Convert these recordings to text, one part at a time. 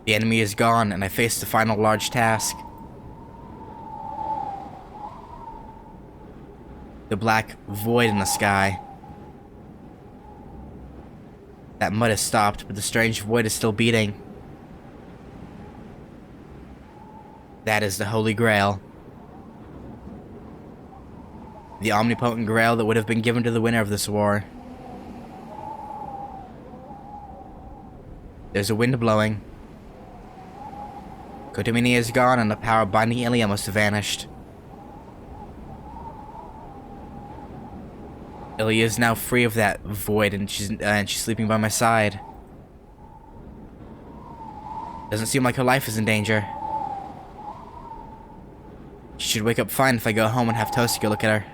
The enemy is gone, and I face the final large task. The black void in the sky. That mud has stopped, but the strange void is still beating. That is the Holy Grail. The omnipotent grail that would have been given to the winner of this war. There's a wind blowing. Kotomini is gone, and the power binding Ilya must have vanished. Ilya is now free of that void, and she's sleeping by my side. Doesn't seem like her life is in danger. She should wake up fine if I go home and have Toski go look at her.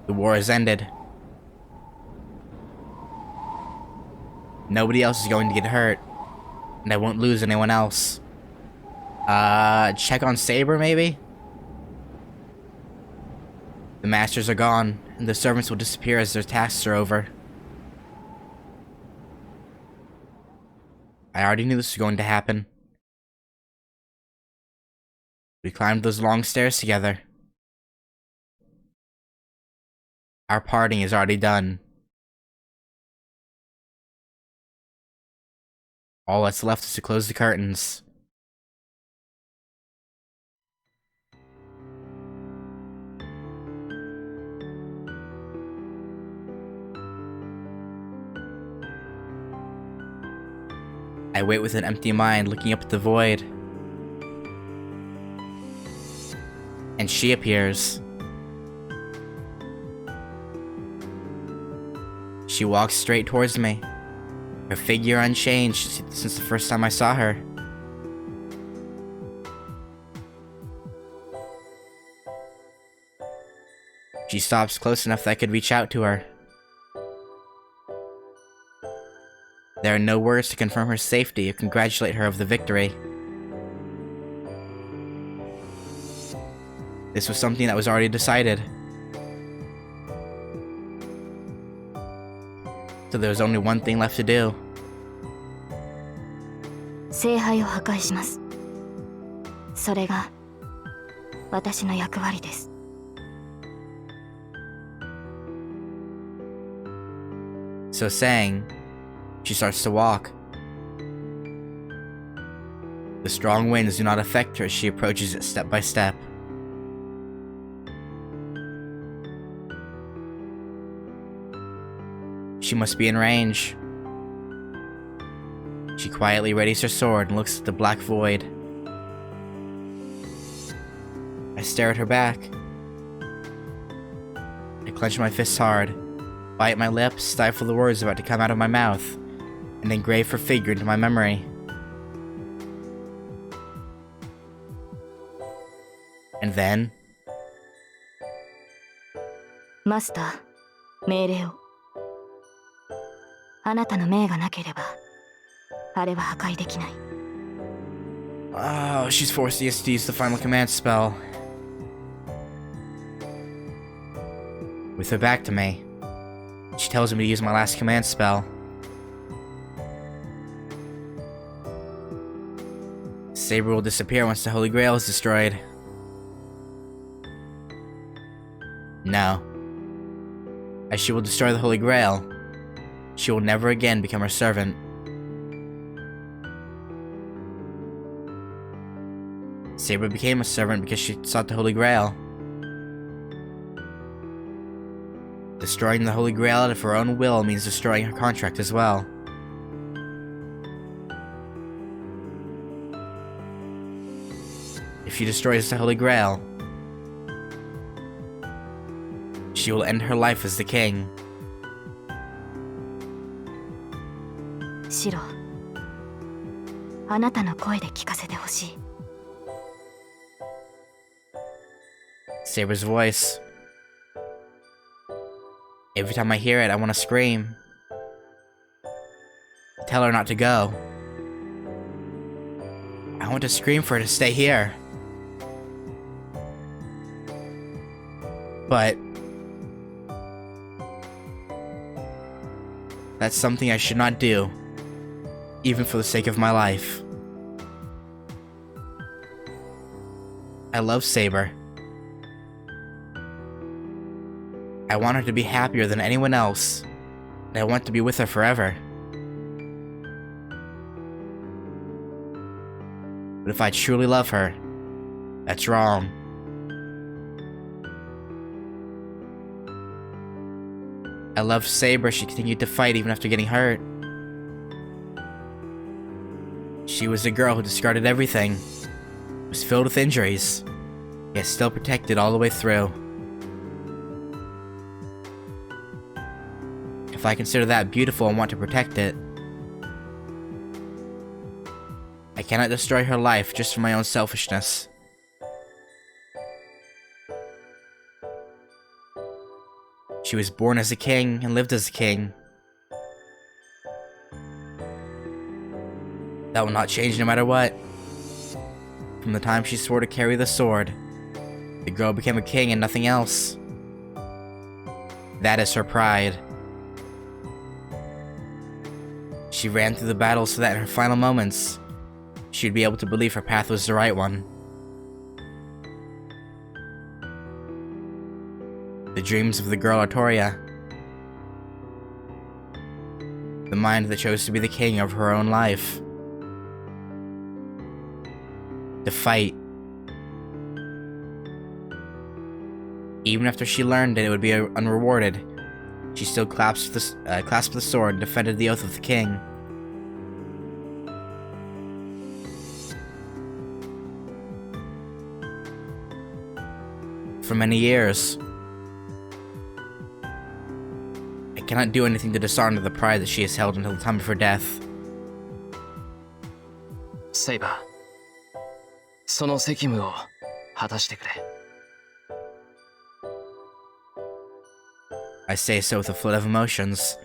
The war has ended. Nobody else is going to get hurt, and I won't lose anyone else. Check on Saber, maybe? The masters are gone, and the servants will disappear as their tasks are over. I already knew this was going to happen. We climbed those long stairs together. Our parting is already done. All that's left is to close the curtains. I wait with an empty mind, looking up at the void. And she appears. She walks straight towards me, her figure unchanged since the first time I saw her. She stops close enough that I could reach out to her. There are no words to confirm her safety or congratulate her of the victory. This was something that was already decided. So there was only one thing left to do. 聖杯を破壊します。それが私の役割です。So saying, she starts to walk. The strong winds do not affect her as she approaches it step by step. She must be in range. She quietly readies her sword and looks at the black void. I stare at her back. I clench my fists hard, bite my lips, stifle the words about to come out of my mouth, and engrave her figure into my memory. And then... マスター、命令を。あなたの命がなければ、あれは破壊できない。Oh, she's forcing us to use the final command spell. With her back to me, she tells me to use my last command spell. Saber will disappear once the Holy Grail is destroyed. No. As she will destroy the Holy Grail, she will never again become her servant. Saber became a servant because she sought the Holy Grail. Destroying the Holy Grail out of her own will means destroying her contract as well. If she destroys the Holy Grail, she will end her life as the king. シロ、あなたの声で聞かせてほしい。Saber's voice. Every time I hear it, I want to scream. Tell her not to go. I want to scream for her to stay here. But That's something I should not do, even for the sake of my life. I love Saber. I want her to be happier than anyone else, and I want to be with her forever. But if I truly love her, that's wrong. I loved Saber. She continued to fight even after getting hurt. She was a girl who discarded everything, was filled with injuries, yet still protected all the way through. If I consider that beautiful and want to protect it, I cannot destroy her life just for my own selfishness. She was born as a king and lived as a king. That will not change no matter what. From the time she swore to carry the sword, the girl became a king and nothing else. That is her pride. She ran through the battle so that in her final moments, she would be able to believe her path was the right one. The dreams of the girl Artoria. The mind that chose to be the king of her own life. To fight. Even after she learned that it would be unrewarded, she still clasped the sword and defended the oath of the king. For many years, I cannot do anything to dishonor the pride that she has held until the time of her death. Saber, その責務を果たしてくれ。I say so with a flood of emotions.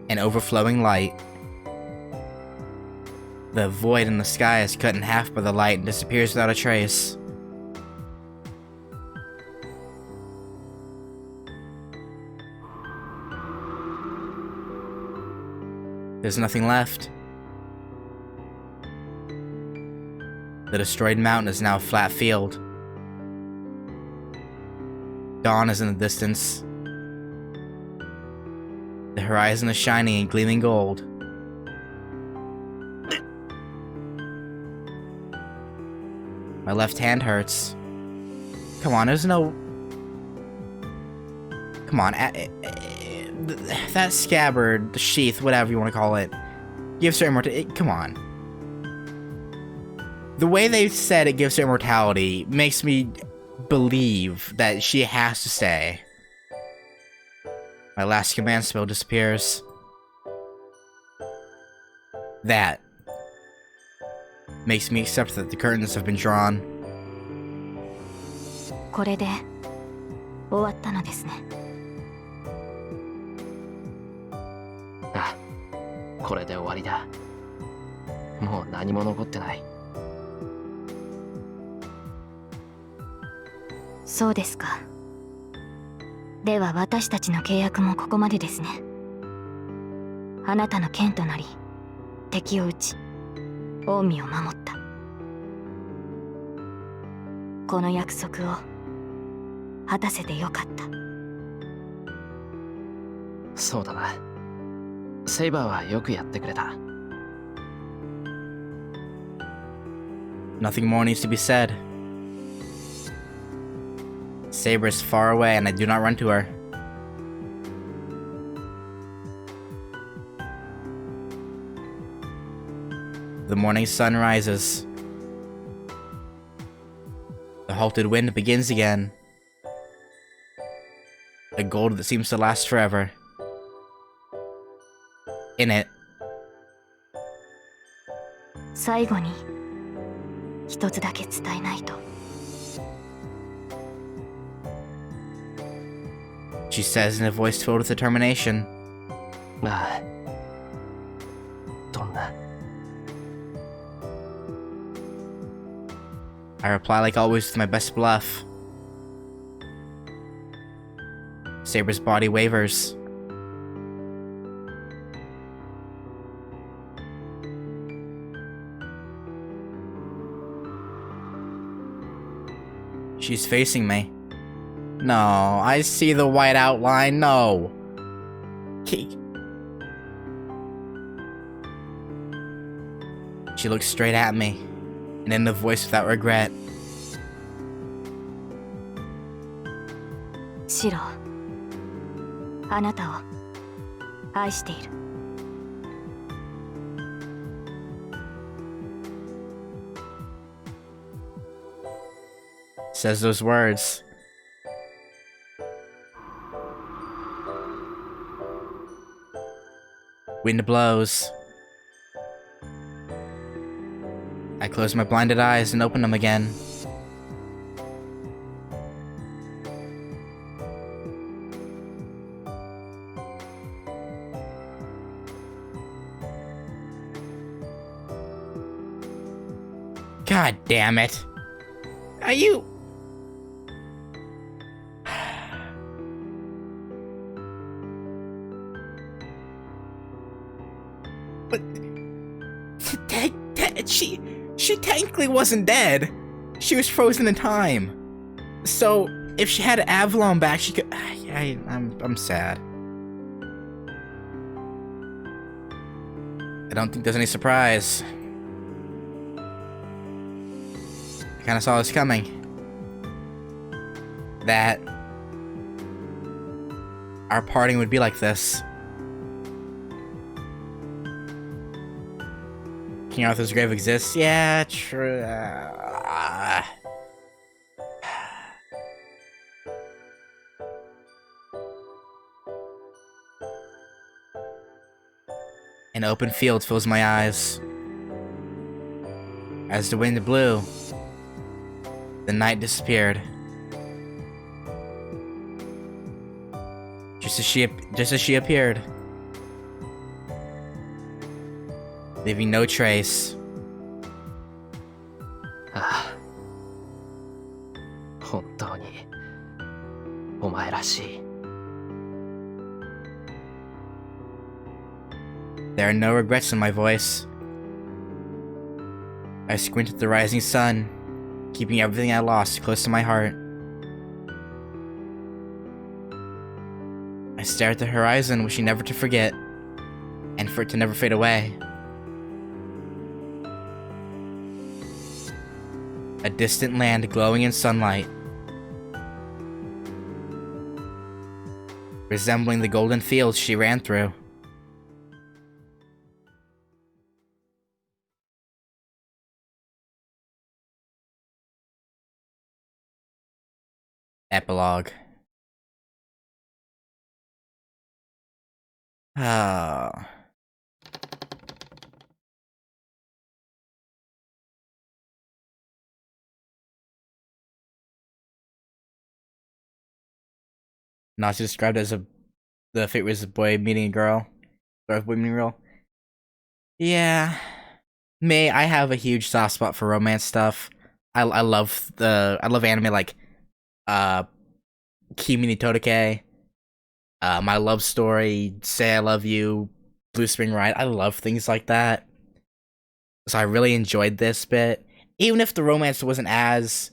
An overflowing light. The void in the sky is cut in half by the light and disappears without a trace. There's nothing left. The destroyed mountain is now a flat field. Dawn is in the distance. The horizon is shining and gleaming gold. My left hand hurts. Come on, there's no... Come on, that scabbard, the sheath, whatever you want to call it, gives her immortality. Come on. The way they said it gives her immortality makes me believe that she has to stay. My last command spell disappears. That makes me accept that the curtains have been drawn. これで終わったのですね。あ、これで終わりだ。もう何も残ってない。そうですか。では私たちの契約もここまでですね。あなたの剣となり、敵を撃ち、近江を守った。この約束を果たせてよかった。そうだな。セイバーはよくやってくれた。Nothing more needs to be said. Saber is far away and I do not run to her. The morning sun rises. The halted wind begins again. A gold that seems to last forever. In it. 最後に一つだけ伝えないと。She says in a voice filled with determination. ああ。どんな。I reply like always with my best bluff. Saber's body wavers. She's facing me. No, I see the white outline. No. She looks straight at me, and in a voice without regret. シロ、あなたを愛している。Says those words. Wind blows. I close my blinded eyes and open them again. God damn it. Are you... But... She technically wasn't dead. She was frozen in time. So, if she had Avalon back, she could... I'm sad. I don't think there's any surprise. I kinda saw this coming. That... our parting would be like this. King Arthur's grave exists? Yeah, true. An open field fills my eyes. As the wind blew, the night disappeared. Just as she appeared. Leaving no trace. ああ、本当にお前らしい。There are no regrets in my voice. I squint at the rising sun, keeping everything I lost close to my heart. I stare at the horizon, wishing never to forget, and for it to never fade away. A distant land glowing in sunlight, resembling the golden fields she ran through. Epilogue. Oh. Not described as the fate was a boy meeting a girl. Or a boy meeting a girl. Yeah. I have a huge soft spot for romance stuff. I love anime like Kimi ni Todake, My Love Story, Say I Love You, Blue Spring Ride. I love things like that. So I really enjoyed this bit. Even if the romance wasn't as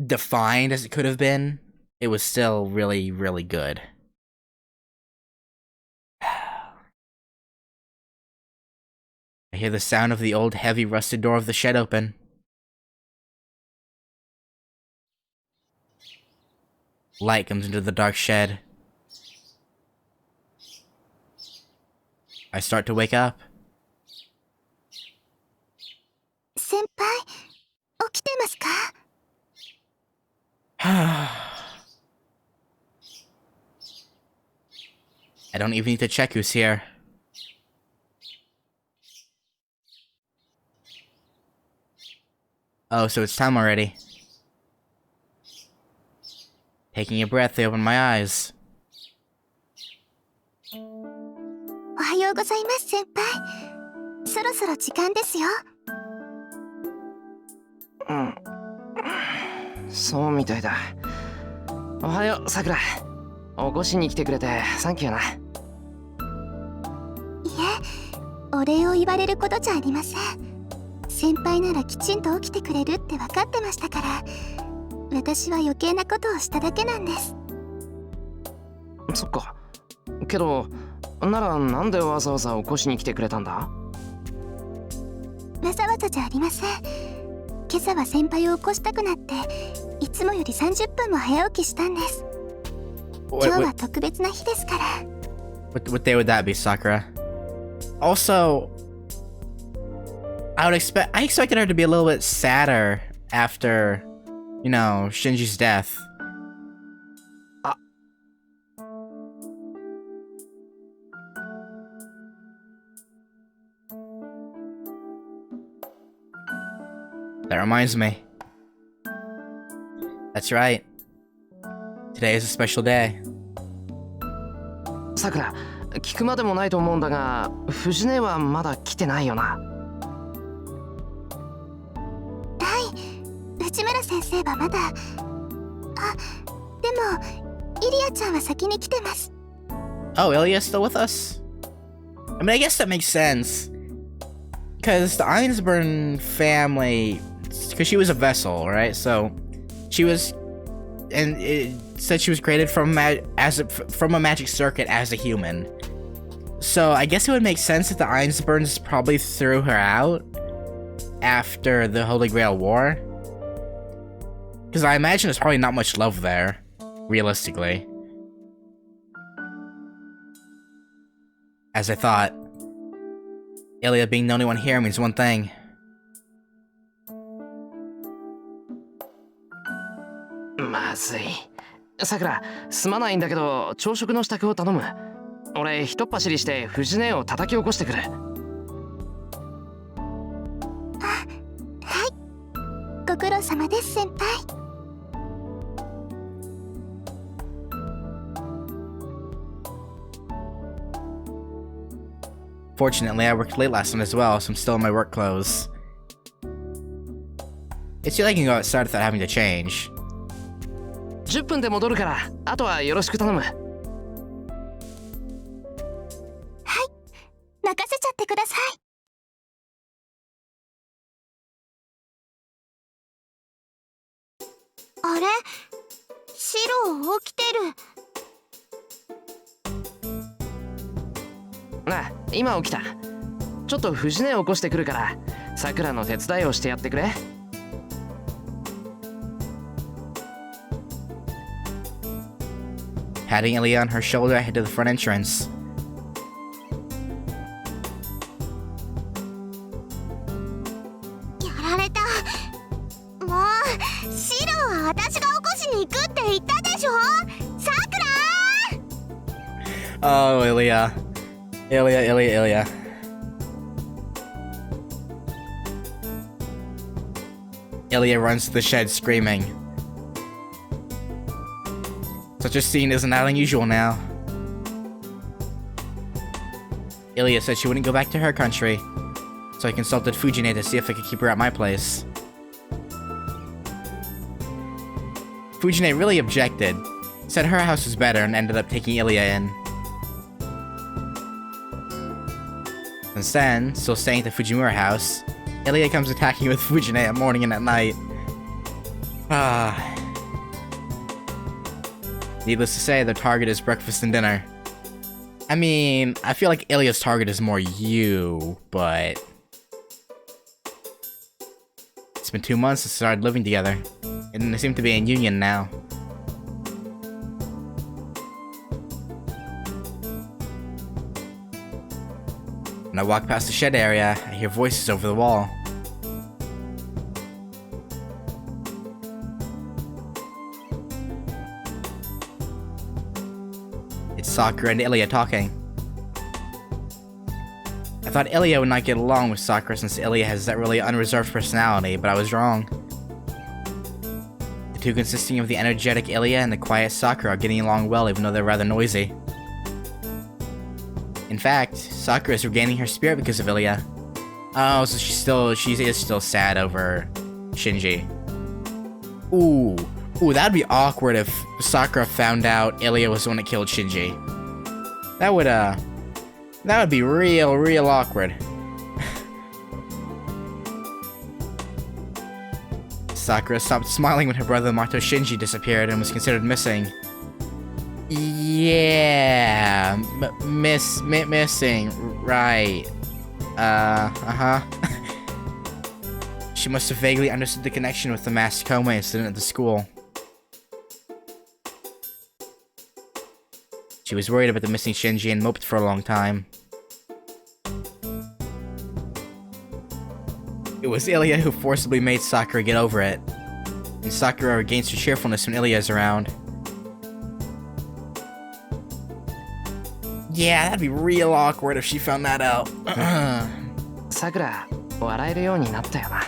defined as it could have been, it was still really, really good. I hear the sound of the old, heavy, rusted door of the shed open. Light comes into the dark shed. I start to wake up. 先輩、起きてますか? I don't even need to check who's here. Oh, so it's time already. Taking a breath, I open my eyes. おはようございます、先輩。そろそろ時間ですよ。うん。そうみたいだ。おはよう、さくら。起こしに来てくれてサンキューな。いえ、お礼を言われることじゃありません。先輩ならきちんと起きてくれるって分かってましたから、私は余計なことをしただけなんです。そっか。けど、ならなんでわざわざ起こしに来てくれたんだ？わざわざじゃありません。今朝は先輩を起こしたくなって、いつもより30分も早起きしたんです。今日は特別な日ですから。What day would that be, Sakura? Also, I expected her to be a little bit sadder after, you know, Shinji's death. That reminds me. That's right. Today is a special day. さくら、聞くまでもないと思うんだが、藤音はまだ来てないよな。はい、内村先生はまだ。あ、でもイリアちゃんは先に来てます。Oh, Ilya's still with us? I mean, I guess that makes sense. Because the Einsburn family, because she was a vessel, right? So she was, and it said she was created from from a magic circuit as a human. So I guess it would make sense that the Einsburns probably threw her out after the Holy Grail War. Because I imagine there's probably not much love there, realistically. As I thought, Ilya being the only one here means one thing. まずい。さくら、すまないんだけど、朝食の支度を頼む。俺、ひとっ走りして藤音を叩き起こしてくる。はい、ご苦労様です先輩。Fortunately, I worked late last night as well, so I'm still in my work clothes. It's too late I can go outside without having to change. 10分で戻るから、あとはよろしく頼む。はい、任せちゃってください。あれ、シロ起きてる。なあ、今起きた。ちょっと藤音を起こしてくるから、さくらの手伝いをしてやってくれ。Patting Ilya on her shoulder, I head to the front entrance. やられた。もう、シロは私が起こしに行くって言ったでしょ。さくら。Oh, Ilya. Ilya. Ilya runs to the shed screaming. Such a scene isn't that unusual now. Ilya said she wouldn't go back to her country, so I consulted Fujine to see if I could keep her at my place. Fujine really objected, said her house was better, and ended up taking Ilya in. Instead, still staying at the Fujimura house, Ilya comes attacking with Fujine at morning and at night. Needless to say, their target is breakfast and dinner. I mean, I feel like Ilya's target is more you, but... It's been 2 months since they started living together, and they seem to be in union now. When I walk past the shed area, I hear voices over the wall. It's Sakura and Ilya talking. I thought Ilya would not get along with Sakura since Ilya has that really unreserved personality, but I was wrong. The two consisting of the energetic Ilya and the quiet Sakura are getting along well even though they're rather noisy. In fact, Sakura is regaining her spirit because of Ilya. Oh, so she is still sad over Shinji. Ooh, that'd be awkward if Sakura found out Ilya was the one that killed Shinji. That would be real awkward. Sakura stopped smiling when her brother Mato Shinji disappeared and was considered missing. Yeah, missing, right. She must have vaguely understood the connection with the masked coma incident at the school. She was worried about the missing Shinji and moped for a long time. It was Ilya who forcibly made Sakura get over it. And Sakura regains her cheerfulness when Ilya is around. Yeah, that'd be real awkward if she found that out. さくら、笑えるようになったよな。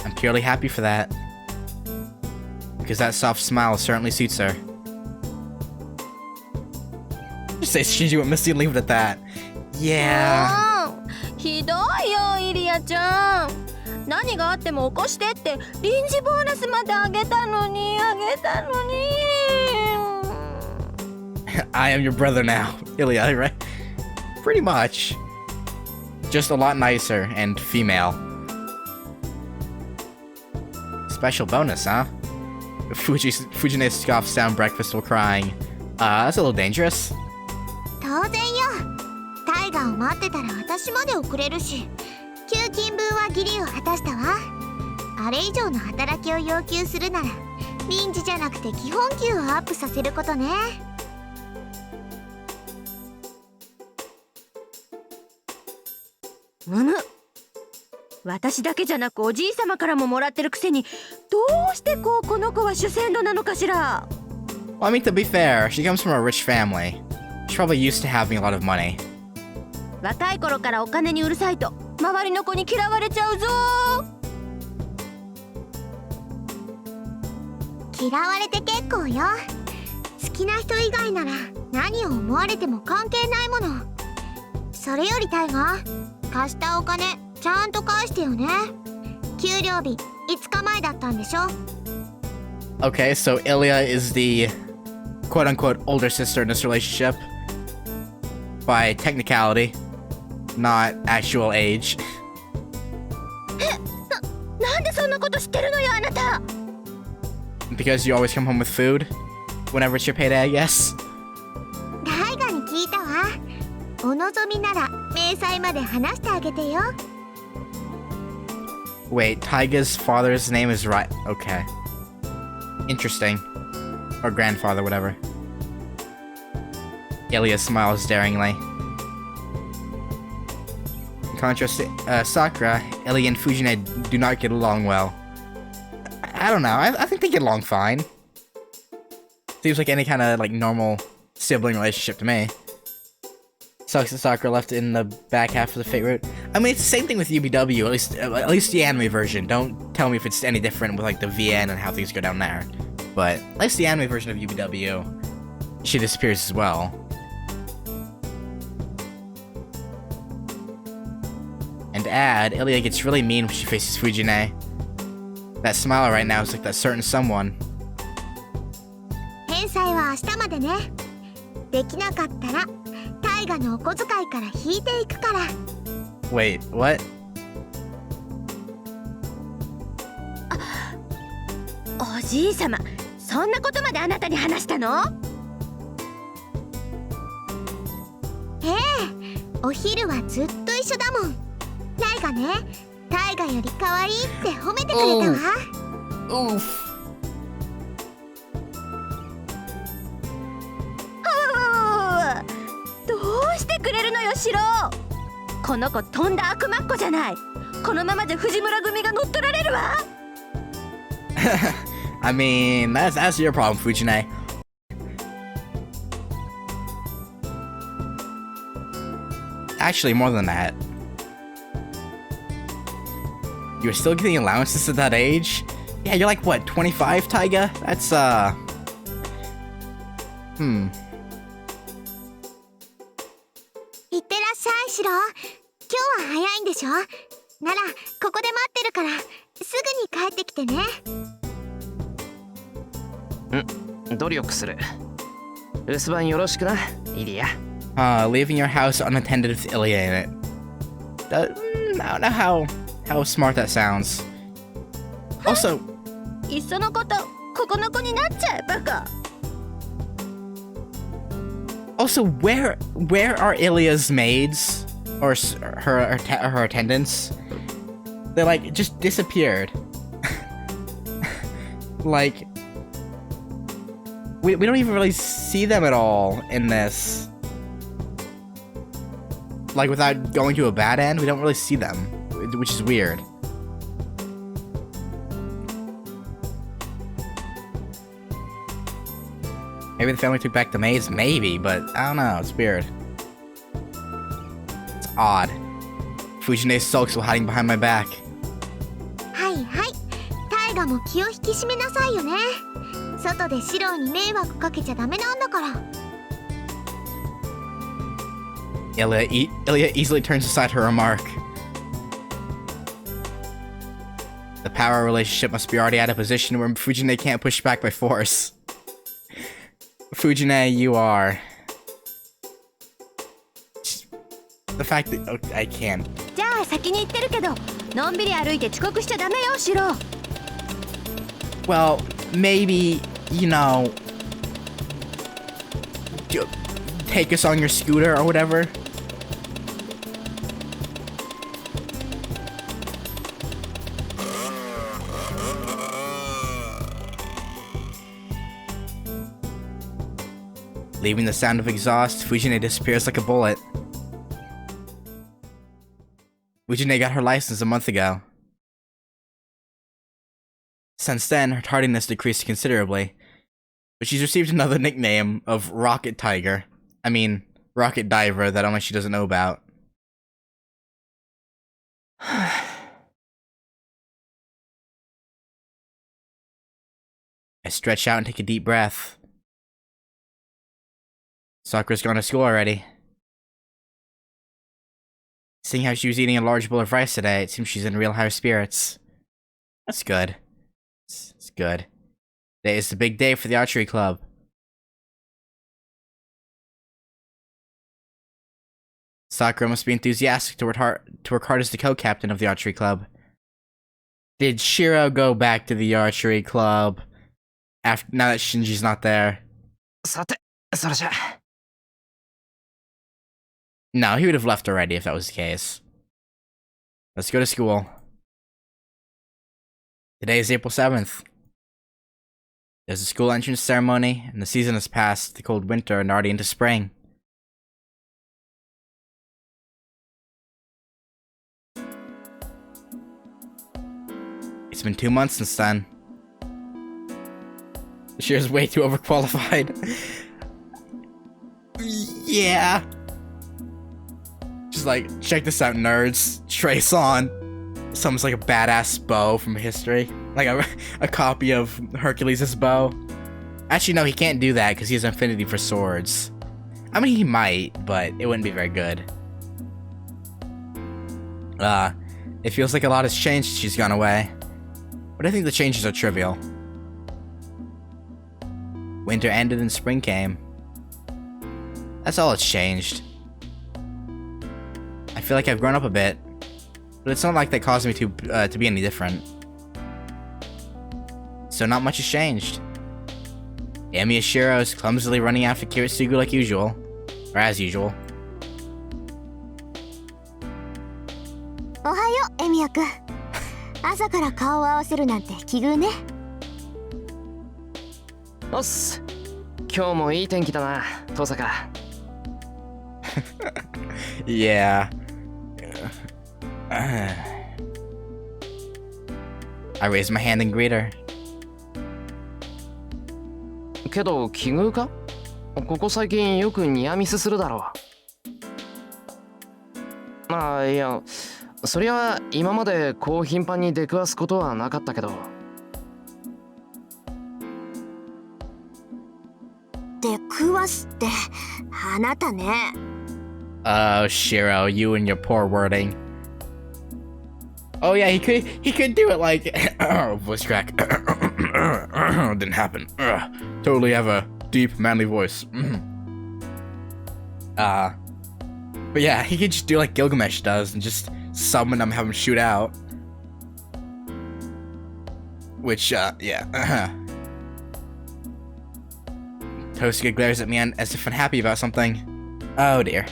I'm purely happy for that. Because that soft smile certainly suits her. Just say Shinji went missing and leave it at that. Yeah. ひどいよ、イリアちゃん。何があっても起こしてって臨時ボーナスまであげたのに。I am your brother now, Ilya, right? Pretty much. Just a lot nicer and female. Special bonus, huh? Fujine scoffs down breakfast while crying. That's a little dangerous. 当然よ。タイガーを待ってたら私まで遅れるし、給金分は義理を果たしたわ。あれ以上の働きを要求するなら、臨時じゃなくて基本給をアップさせることね。私だけじゃなくおじいさまからももらってるくせに、どうしてこの子は主戦度なのかしら。Well, I mean, to be fair, she comes from a rich family. She's probably used to having a lot of money. 若い頃からお金にうるさいと周りの子に嫌われちゃうぞ。嫌われて結構よ。好きな人以外なら何を思われても関係ないもの。それよりタイガー、貸したお金ちゃんと返してよね。給料日5日前だったんでしょ。 Okay, so Ilya is the quote-unquote older sister in this relationship. By technicality, not actual age. なんでそんなこと知ってるのよ、あなた。Because you always come home with food whenever it's your payday, I guess. タイガに聞いたわ。お望みなら明細まで話してあげてよ。Wait, Taiga's father's name is right. Okay. Interesting. Or grandfather, whatever. Ilya smiles daringly. In contrast to Sakura, Ilya and Fujine do not get along well. I don't know. I think they get along fine. Seems like any kind of like normal sibling relationship to me. Sucks that Sakura left in the back half of the Fate route. I mean, it's the same thing with UBW, at least the anime version. Don't tell me if it's any different with like the VN and how things go down there. But at least the anime version of UBW, she disappears as well. And add, Ilya gets really mean when she faces Fujine. That smile right now is like that certain someone. 返済は明日までね。できなかったらタイガのお小遣いから引いていくから。 Wait, what? おじいさま、そんなことまであなたに話したの？ええ、お昼はずっと一緒だもん。タイガね、タイガより可愛いって褒めてくれたわ。Oof. どうしてくれるのよ、シロ。この子とんだ悪魔っ子じゃない。このままじゃ藤村組が乗っ取られるわ。I mean, that's your problem, Fujine. Actually, more than that. You're still getting allowances at that age? Yeah, you're like, what, 25, Taiga? That's,いってらっしゃい、シロ。今日は早いんでしょ？ならここで待ってるからすぐに帰ってきてね。努力する。留守番よろしくな、イリア。Leaving your house unattended with Ilya in it. I don't know how smart that sounds. Also, いっそのことここの子になっちゃえバカ。Also, where are Ilya's maids or her attendants? They like just disappeared. Like we don't even really see them at all in this. Like without going to a bad end, we don't really see them, which is weird. Maybe the family took back the maids, maybe, but I don't know, it's weird. It's odd. Fujine sulks while hiding behind my back. はいはい、タイガも気を引き締めなさいよね。外でシローに迷惑かけちゃダメなんだから。Ilya easily turns aside her remark. The power relationship must be already at a position where Fujine can't push back by force. Fujine, you are. The fact that I can't. じゃあ先に行ってるけど、のんびり歩いて遅刻しちゃダメよ、シロ。Well, maybe, you know, take us on your scooter or whatever. Leaving the sound of exhaust, Fujine disappears like a bullet. Fujine got her license a month ago. Since then, her tardiness decreased considerably, but she's received another nickname of Rocket Tiger. I mean, Rocket Diver that only she doesn't know about. I stretch out and take a deep breath. Sakura's gone to school already. Seeing how she was eating a large bowl of rice today, it seems she's in real high spirits. That's good. It's good. Today is the big day for the archery club. Sakura must be enthusiastic to work hard as the co-captain of the archery club. Did Shiro go back to the archery club now that Shinji's not there? さて、それじゃ。No, he would have left already if that was the case. Let's go to school. Today is April 7th. There's a school entrance ceremony, and the season has passed the cold winter and already into spring. It's been 2 months since then. She's way too overqualified. Yeah. Just like, check this out, nerds. Trace on. Someone's like a badass bow from history. Like a copy of Hercules' bow. Actually, no, he can't do that because he has affinity for swords. I mean, he might, but it wouldn't be very good. It feels like a lot has changed since she's gone away. But I think the changes are trivial. Winter ended and spring came. That's all that's changed. I feel like I've grown up a bit, but it's not like that caused me to be any different. So not much has changed. Emi Ashiro is clumsily running after Kiritsugu like usual. Or as usual. おはよう、エミヤくん。朝から顔を合わせるなんて奇遇ね。おっす。今日もいい天気だな、登坂。Yeah. I raise my hand and greet her. けど奇遇か？ここ最近よくニアミスするだろう。いや、そりゃ今までこう頻繁に出くわすことはなかったけど。出くわすってあなたね。Oh, Shiro, you and your poor wording. Oh yeah, he could do it like voice crack. Didn't happen. Totally have a deep, manly voice. But yeah, he could just do like Gilgamesh does and just summon them, have them shoot out. Which, yeah. Tosuke glares at me as if unhappy about something. Oh dear.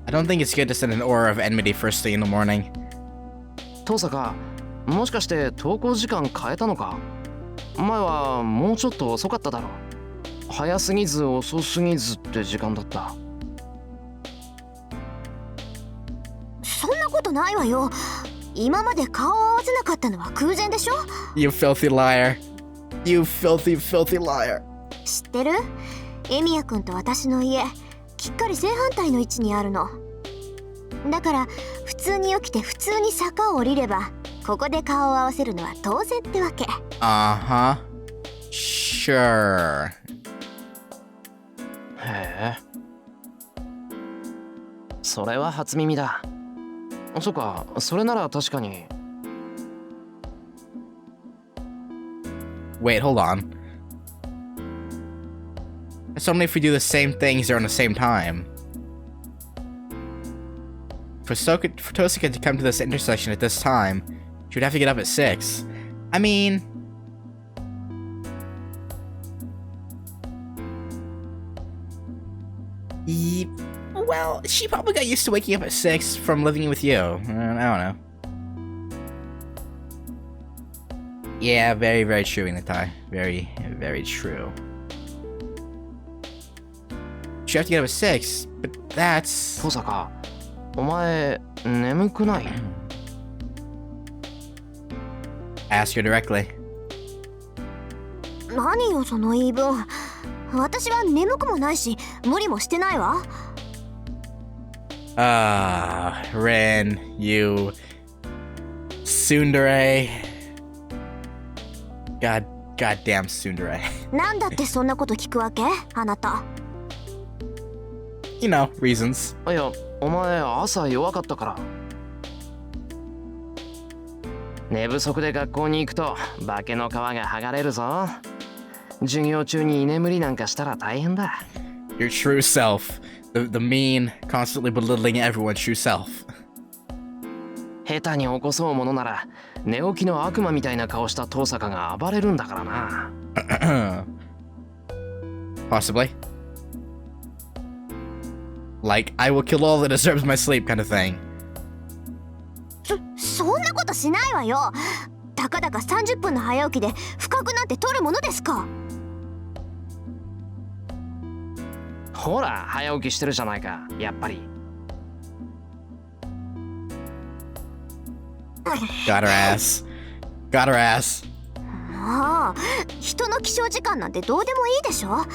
I don't think it's good to send an aura of enmity first thing in the morning. 遠坂、もしかして登校時間変えたのか？前はもうちょっと遅かっただろ。早すぎず遅すぎずって時間だった。そんなことないわよ。今まで顔を合わせなかったのは空前でしょ？ You filthy liar. You filthy, filthy liar. 知ってる？エミヤくんと私の家、きっかり正反対の位置にあるの。だから普通に起きて普通に坂を降りれば、ここで顔を合わせるのは当然ってわけ。Uh-huh. Sure. へえ。それは初耳だ。そっか、それなら確かに。Wait, hold on. It's only if we do the same things during the same time. For Tosuke to come to this intersection at this time, she would have to get up at 6. I mean... Well, she probably got used to waking up at 6 from living with you. I don't know. Yeah, very, very true, Inatai. Very, very true. She have to get up at 6, but that's... 遠坂、お前眠くない？ Ask her directly. 何よその言い分。私は眠くもないし、無理もしてないわ。Ren, you... Tsundere... Goddamn Tsundere. なんだってそんなこと聞くわけ？あなた。You know, reasons. いや、お前朝弱かったから。寝不足で学校に行くと化けの皮が剥がれるぞ。授業中に居眠りなんかしたら大変だ。Your true self. The mean, constantly belittling everyone's true self. 下手に起こそうものなら寝起きの悪魔みたいな顔した遠坂が暴れるんだからな。Possibly. Like, I will kill all that deserves my sleep kind of thing. そんなことしないわよ。たかだか30分の早起きで不覚なんて取るものですか？ほら早起きしてるじゃないか、やっぱり。Got her ass. Got her ass. もう人の起床時間なんてどうでもいいでしょ。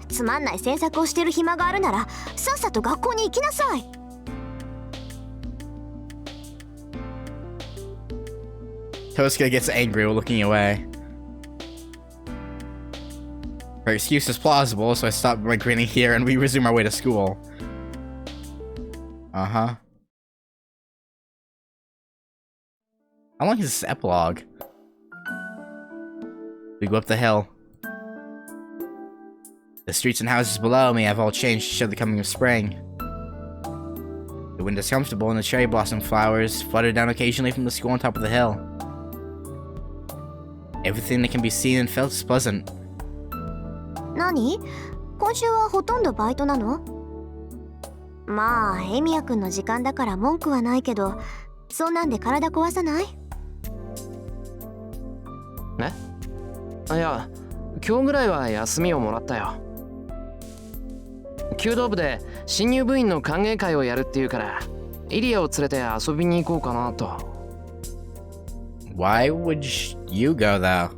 つまんない詮索をしてる暇があるならさっさと学校に行きなさい。Tosuke gets angry while looking away. Her excuse is plausible, so I stop my grinning here and we resume our way to school. Uh-huh. How long is this epilogue? We go up the hill. The streets and houses below me have all changed to show the coming of spring. The wind is comfortable and the cherry blossom flowers flutter down occasionally from the school on top of the hill. Everything that can be seen and felt is pleasant. 何？今週はほとんどバイトなの？まあ、エミヤくんの時間だから文句はないけど、そんなんで体壊さない？ね？いや、今日ぐらいは休みをもらったよ。弓道部で新入部員の歓迎会をやるっていうから、イリアを連れて遊びに行こうかなと。Why would you go though?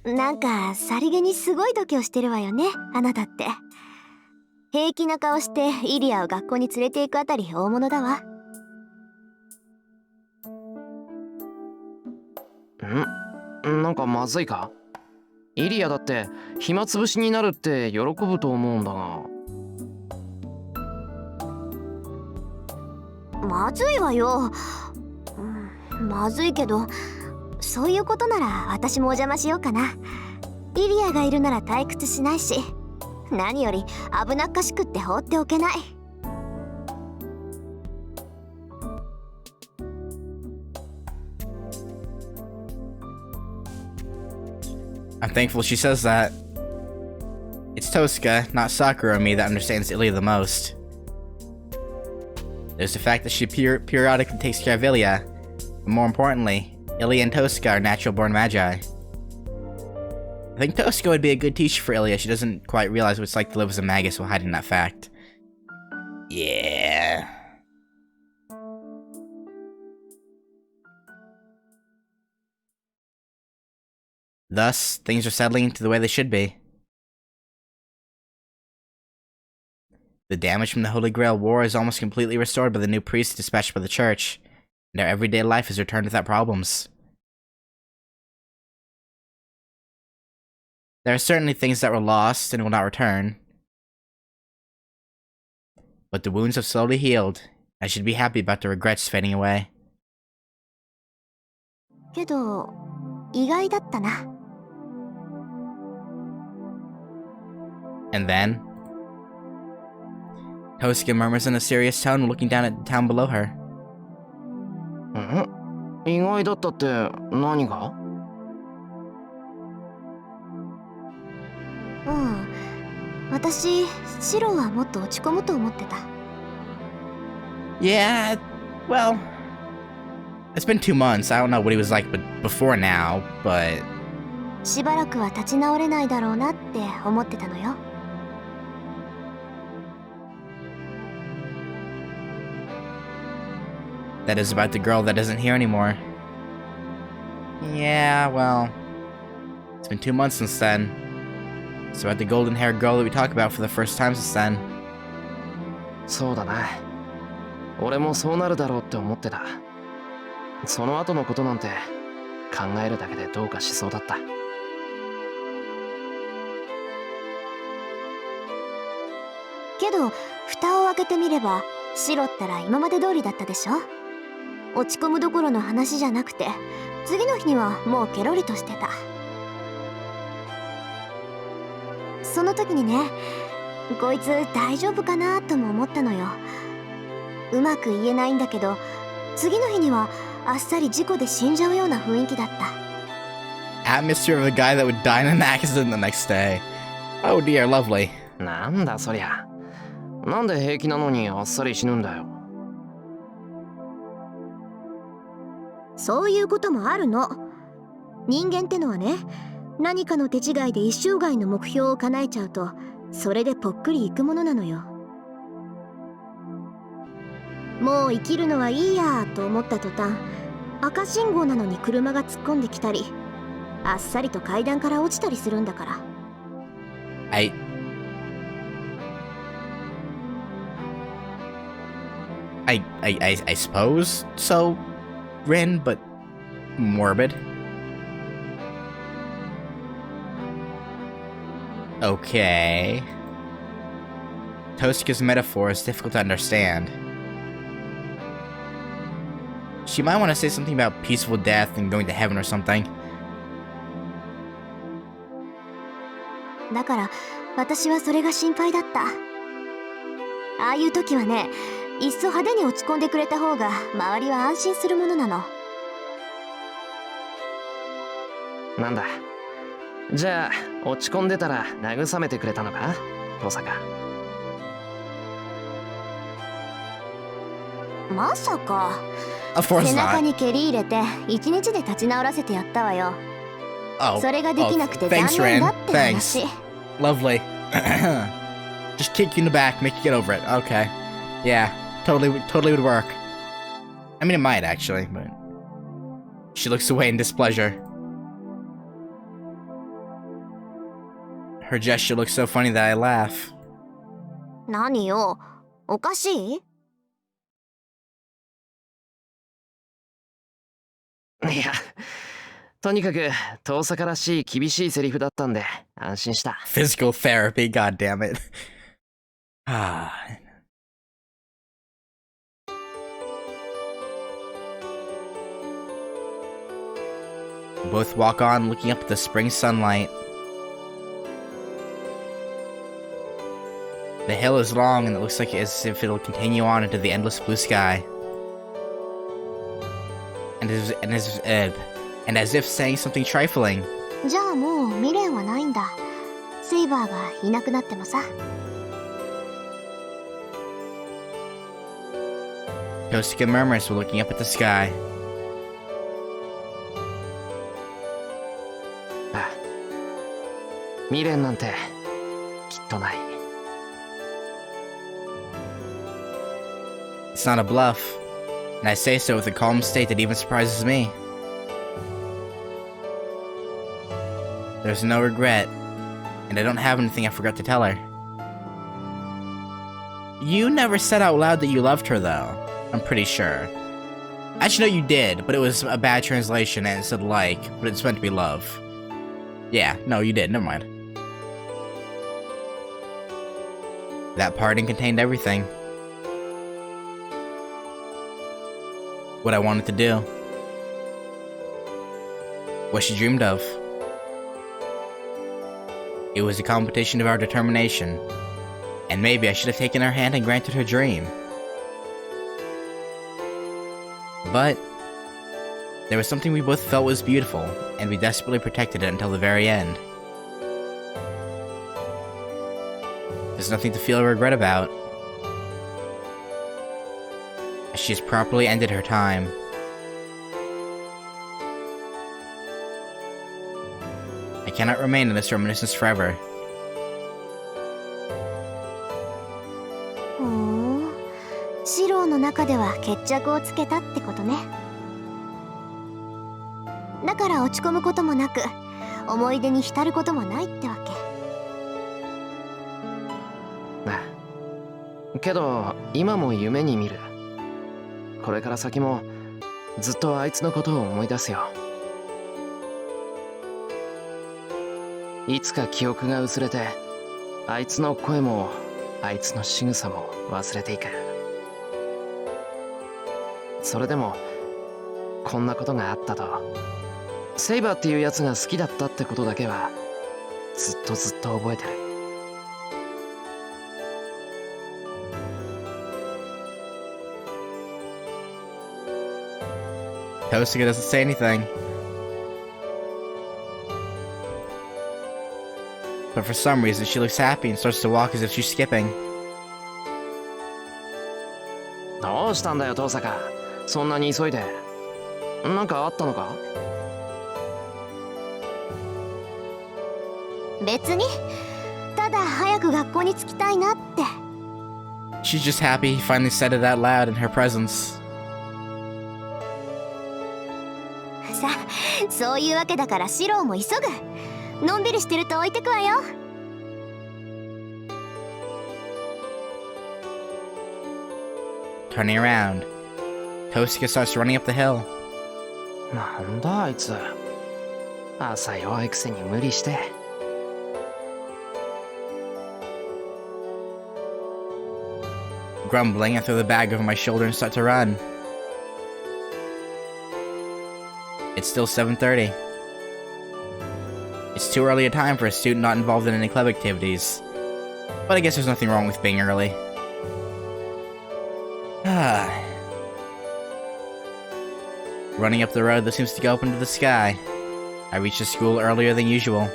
なんかさりげにすごい度胸してるわよね、あなたって。平気な顔してイリアを学校に連れて行くあたり大物だわ。なんかまずいか？イリアだって暇つぶしになるって喜ぶと思うんだが。まずいわよ。まずいけど、そういうことなら私もお邪魔しようかな。イリアがいるなら退屈しないし、何より危なっかしくって放っておけない。I'm thankful she says that. It's Tosca, not Sakura or me, that understands Ilya the most. There's the fact that she periodically takes care of Ilya, but more importantly, Ilya and Tosca are natural-born magi. I think Tosca would be a good teacher for Ilya. She doesn't quite realize what it's like to live as a magus while hiding that fact. Yeah. Thus, things are settling into the way they should be. The damage from the Holy Grail War is almost completely restored by the new priests dispatched by the Church, and our everyday life has returned without problems. There are certainly things that were lost and will not return, but the wounds have slowly healed. I should be happy about the regrets fading away. けど、意外だったな。And then, Tosca murmurs in a serious tone, looking down at the town below her. 意外だったって何が？私、シロはもっと落ち込むと思ってた。Yeah, well, it's been 2 months. I don't know what he was like before now, but しばらくは立ち直れないだろうなって思ってたのよ。that is about the girl that isn't here anymore. Yeah, well, it's been 2 months since then. It's about the golden-haired girl that we talk about for the first time since then. そうだな。俺もそうなるだろうって思ってた。その後のことなんて考えるだけでどうかしそうだった。けど、蓋を開けてみれば、シロったら今まで通りだったでしょ。落ち込むどころの話じゃなくて、次の日にはもうケロリとしてた。その時にね、こいつ大丈夫かなとも思ったのよ。うまく言えないんだけど、次の日にはあっさり事故で死んじゃうような雰囲気だった。Atmosphere of a guy that would die in an accident the next day. Oh dear, lovely. なんだそりゃ。なんで平気なのにあっさり死ぬんだよ。そういうこともあるの。人間ってのはね、何かの手違いで一生涯の目標を叶えちゃうと、それでぽっくりいくものなのよ。もう生きるのはいいやと思った途端、赤信号なのに車が突っ込んできたり、あっさりと階段から落ちたりするんだから。I suppose so, Rin, but morbid. Okay. Tosca's metaphor is difficult to understand. She might want to say something about peaceful death and going to heaven or something. だから私はそれが心配だった。ああいう時はね、いっそ派手に落ち込んでくれた方が周りは安心するものなの。なんだ。じゃあ落ち込んでたら慰めてくれたのか、登坂。まさか。Of course 背中 not. に蹴り入れて一日で立ち直らせてやったわよ。Oh, それができなくて thanks, 残念だ Rin. って Thanks. 話。Lovely. Just kick you in the back, make you get over it. Okay. Yeah, totally would work. I mean, it might actually, but... She looks away in displeasure. Her gesture looks so funny that I laugh. 何よ、おかしい？いや、とにかく遠坂らしい厳しいセリフだったんで安心した。 Physical therapy, god damn it. Ah. We both walk on, looking up at the spring sunlight. The hill is long, and it looks like as if it'll continue on into the endless blue sky. And as if saying something trifling. じゃあもう未練はないんだ。セイバーがいなくなってもさ。Kosika murmurs while looking up at the sky. ああ、未練なんてきっとない。 It's not a bluff, and I say so with a calm state that even surprises me. There's no regret, and I don't have anything I forgot to tell her. You never said out loud that you loved her, though. I'm pretty sure. Actually, no, you did, but it was a bad translation and it said like, but it's meant to be love. Yeah, no, you did. Never mind. That parting contained everything. What I wanted to do. What she dreamed of. It was a competition of our determination. And maybe I should have taken her hand and granted her dream. But there was something we both felt was beautiful, and we desperately protected it until the very end. There's nothing to feel regret about. She has properly ended her time. I cannot remain in this reminiscence forever. ふん、シローの中では決着をつけたってことね。だから落ち込むこともなく、思い出に浸ることもないってわけ。ああ、けど今も夢に見る。これから先もずっとあいつのことを思い出すよ。いつか記憶が薄れて、あいつの声もあいつの仕草も忘れていく。それでもこんなことがあったと、セイバーっていうやつが好きだったってことだけはずっと覚えてる。Kosika doesn't say anything. But for some reason, she looks happy and starts to walk as if she's skipping. どうしたんだよ、遠坂。そんなに急いで。なんかあったのか？別に、ただ早く学校に着きたいなって。She's just happy he finally said it out loud in her presence. さあ、そういうわけだからシローも急ぐ。のんびりしてると置いてくわよ。Turning around, Kosika starts running up the hill. なんだあいつ。朝弱いくせに無理して。Grumbling, I throw the bag over my shoulder and start to run. It's still 7:30. It's too early a time for a student not involved in any club activities. But I guess there's nothing wrong with being early. Running up the road that seems to go up into the sky, I reach the school earlier than usual.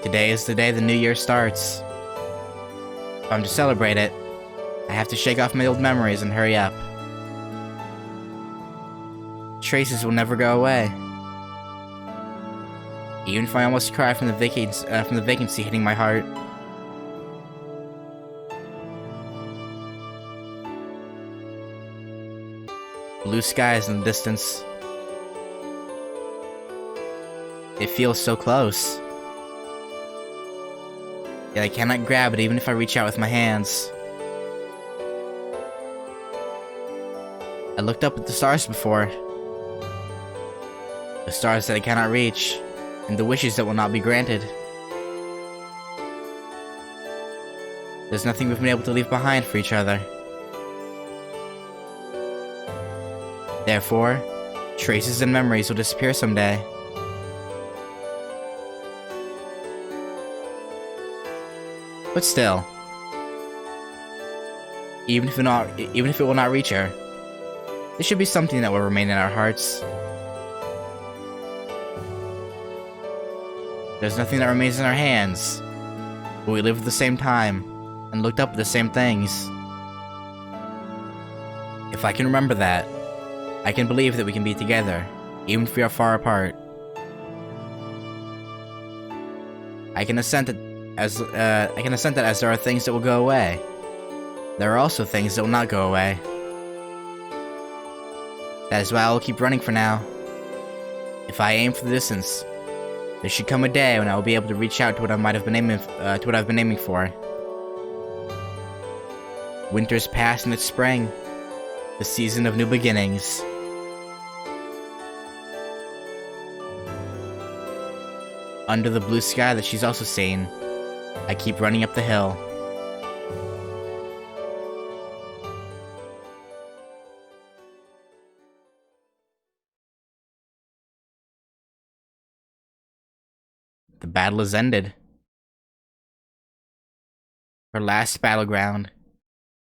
Today is the day the new year starts. If I'm to celebrate it, I have to shake off my old memories and hurry up. Traces will never go away. Even if I almost cry from the vacancy hitting my heart. Blue skies in the distance. It feels so close. Yet I cannot grab it even if I reach out with my hands. I looked up at the stars before. The stars that I cannot reach, and the wishes that will not be granted. There's nothing we've been able to leave behind for each other. Therefore, traces and memories will disappear someday. But still, even if it will not reach her, there should be something that will remain in our hearts. There's nothing that remains in our hands, but we lived at the same time and looked up at the same things. If I can remember that, I can believe that we can be together, even if we are far apart. I can assent that as there are things that will go away. There are also things that will not go away. That is why I will keep running for now. If I aim for the distance, there should come a day when I will be able to reach out to what I might have been aiming for. Winter's past and it's spring, the season of new beginnings. Under the blue sky that she's also seen, I keep running up the hill. The battle is ended. Her last battleground,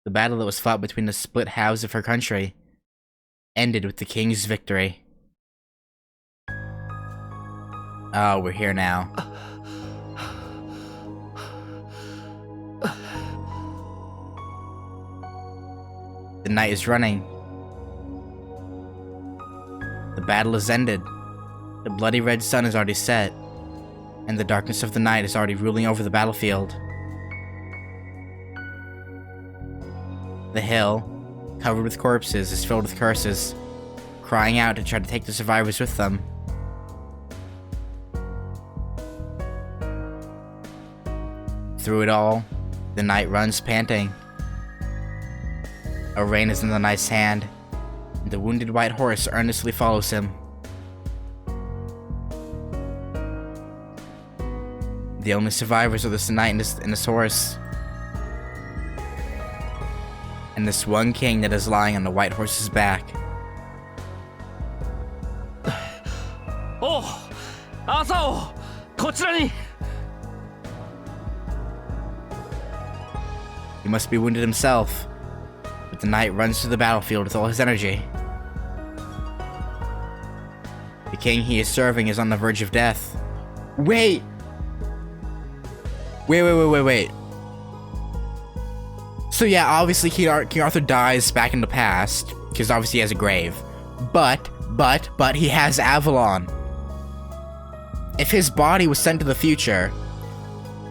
the battle that was fought between the split halves of her country, ended with the king's victory. Oh, we're here now. The night is running. The battle is ended. The bloody red sun is already set, and the darkness of the night is already ruling over the battlefield. The hill, covered with corpses, is filled with curses, crying out to try to take the survivors with them. Through it all, the knight runs panting. A rein is in the knight's hand, and the wounded white horse earnestly follows him. The only survivors are this knight and this horse. And this one king that is lying on the white horse's back. Oh! Asao! こちらに! He must be wounded himself, but the knight runs to the battlefield with all his energy. The king he is serving is on the verge of death. Wait! Wait. So yeah, obviously King Arthur dies back in the past, because obviously he has a grave. But he has Avalon. If his body was sent to the future,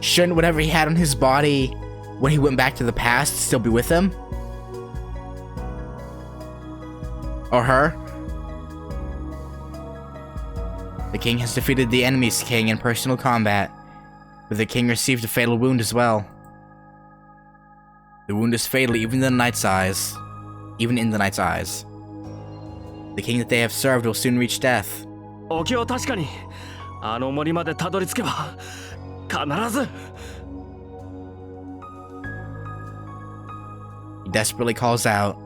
shouldn't whatever he had on his body when he went back to the past still be with him? Or her? The king has defeated the enemy's king in personal combat, but the king received a fatal wound as well. The wound is fatal even in the knight's eyes. The king that they have served will soon reach death. お気を確かにあの森までたどり着けば必ず He desperately calls out.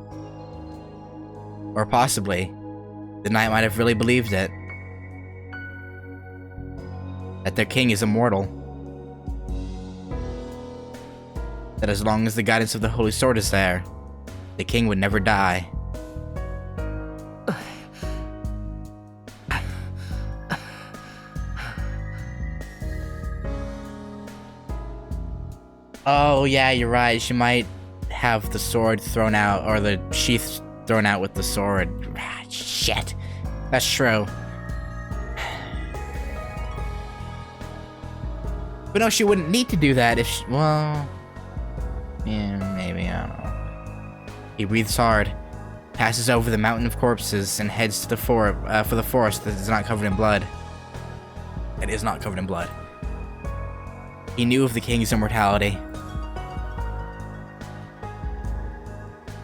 Or possibly, the knight might have really believed it. That their king is immortal. That as long as the guidance of the Holy Sword is there, the king would never die. Oh yeah, you're right, she might have the sword thrown out, or the sheath thrown out with the sword. Ah, shit. That's true. But no, she wouldn't need to do that if she, well... Yeah, maybe, I don't know. He breathes hard, passes over the mountain of corpses, and heads to the for the forest that is not covered in blood. It is not covered in blood. He knew of the king's immortality.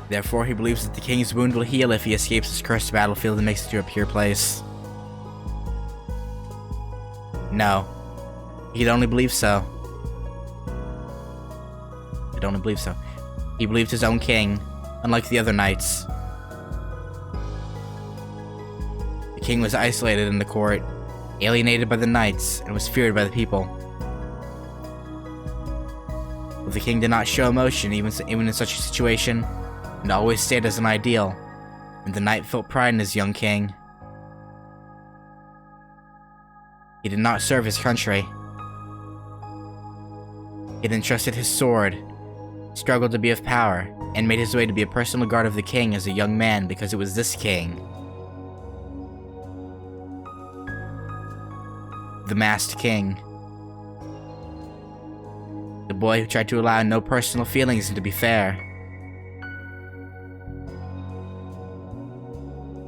Therefore, he believes that the king's wound will heal if he escapes his cursed battlefield and makes it to a pure place. No. He could only believe so. He could only believe so. He believed his own king, unlike the other knights. The king was isolated in the court, alienated by the knights, and was feared by the people. But the king did not show emotion even in such a situation, and always stayed as an ideal, and the knight felt pride in his young king. He did not serve his country. He had entrusted his sword, struggled to be of power, and made his way to be a personal guard of the king as a young man because it was this king, the masked king, the boy who tried to allow no personal feelings and to be fair.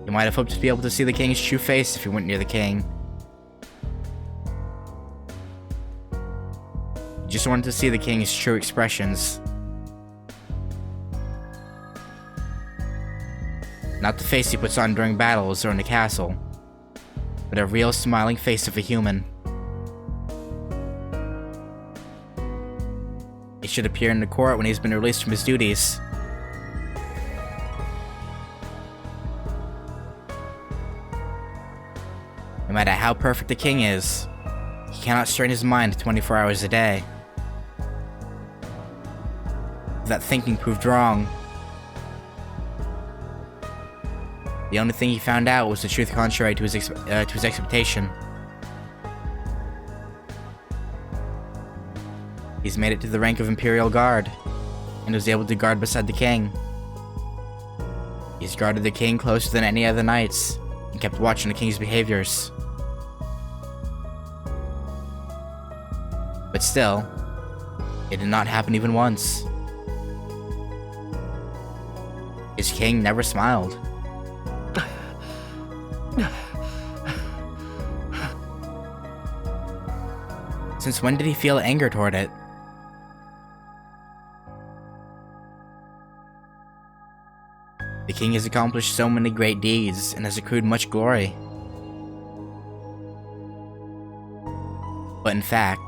He might have hoped to be able to see the king's true face if he went near the king. He just wanted to see the king's true expressions. Not the face he puts on during battles or in the castle, but a real smiling face of a human. He should appear in the court when he's been released from his duties. No matter how perfect the king is, he cannot strain his mind 24 hours a day. That thinking proved wrong. The only thing he found out was the truth contrary to his expectation. He's made it to the rank of Imperial Guard, and was able to guard beside the king. He's guarded the king closer than any other knights, and kept watching the king's behaviors. But still, it did not happen even once. His king never smiled. Since when did he feel anger toward it? The king has accomplished so many great deeds and has accrued much glory. But in fact,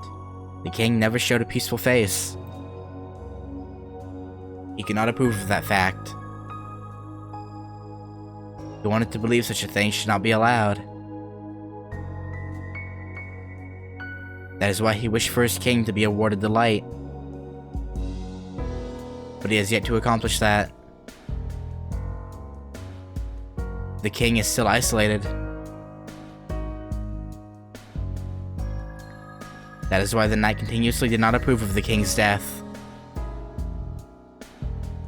the king never showed a peaceful face. He could not approve of that fact. He wanted to believe such a thing should not be allowed. That is why he wished for his king to be awarded the light. But he has yet to accomplish that. The king is still isolated. That is why the knight continuously did not approve of the king's death.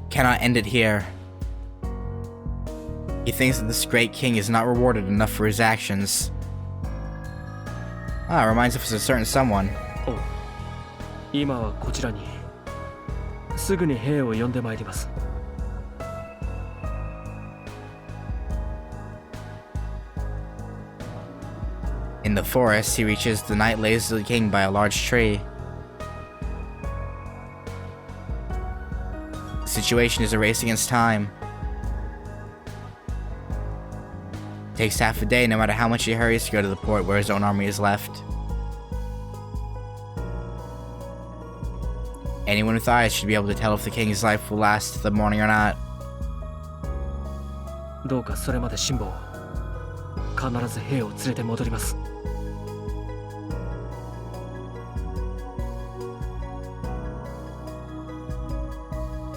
Cannot end it here. He thinks that this great king is not rewarded enough for his actions. Reminds us of a certain someone. 今はこちらにすぐに兵を呼んでまいります。 In the forest, he reaches the knight lays the king by a large tree. The situation is a race against time. It takes half a day no matter how much he hurries to go to the port where his own army is left. Anyone with eyes should be able to tell if the king's life will last the morning or not. どうかそれまで辛抱。必ず兵を連れて戻ります。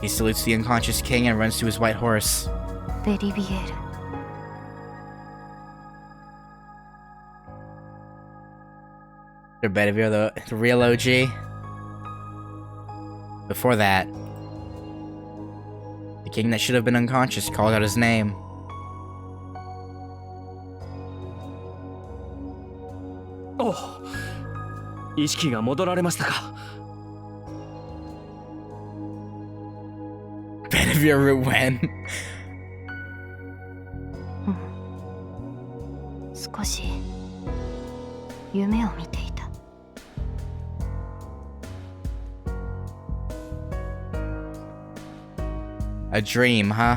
He salutes the unconscious king and runs to his white horse. ベリビエール。 The Bedivere, the real OG. Before that, the king that should have been unconscious called out his name. Oh, 意識が戻られましたか。 Bedivere when? 少し夢を見ていた。 I A dream, huh?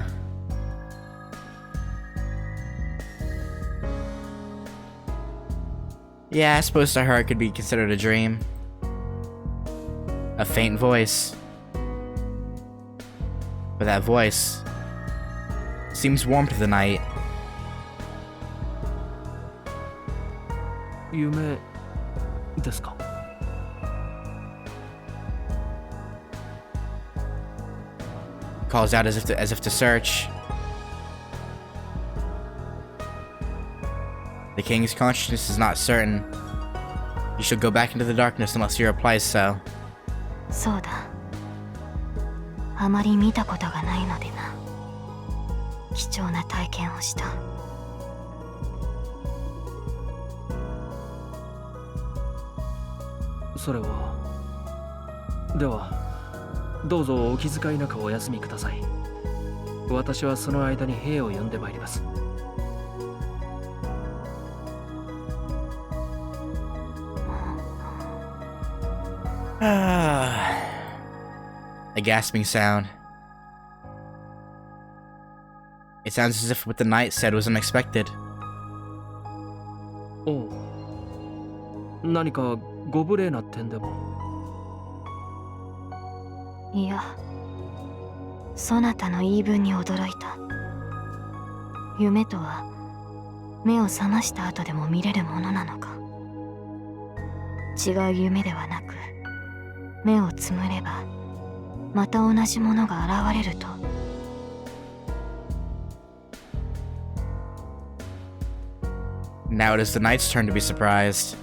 Yeah, I suppose to her it could be considered a dream. A faint voice. But that voice seems warm to the night. 夢ですか？ Calls out as if to search. The king's consciousness is not certain. You shall go back into the darkness unless he replies so. そうだ。あまり見たことがないのでな。貴重な体験をした。それは。では、どうぞお気遣いなくお休みください。私はその間に兵を呼んでまいります。A gasping sound. It sounds as if what the knight said was unexpected. おう。何かご無礼な点でも。いや、そなたの言い分に驚いた。夢とは目を覚ました後でも見れるものなのか。違う夢ではなく、目をつむればまた同じものが現れると。Now it is the knight's turn to be surprised.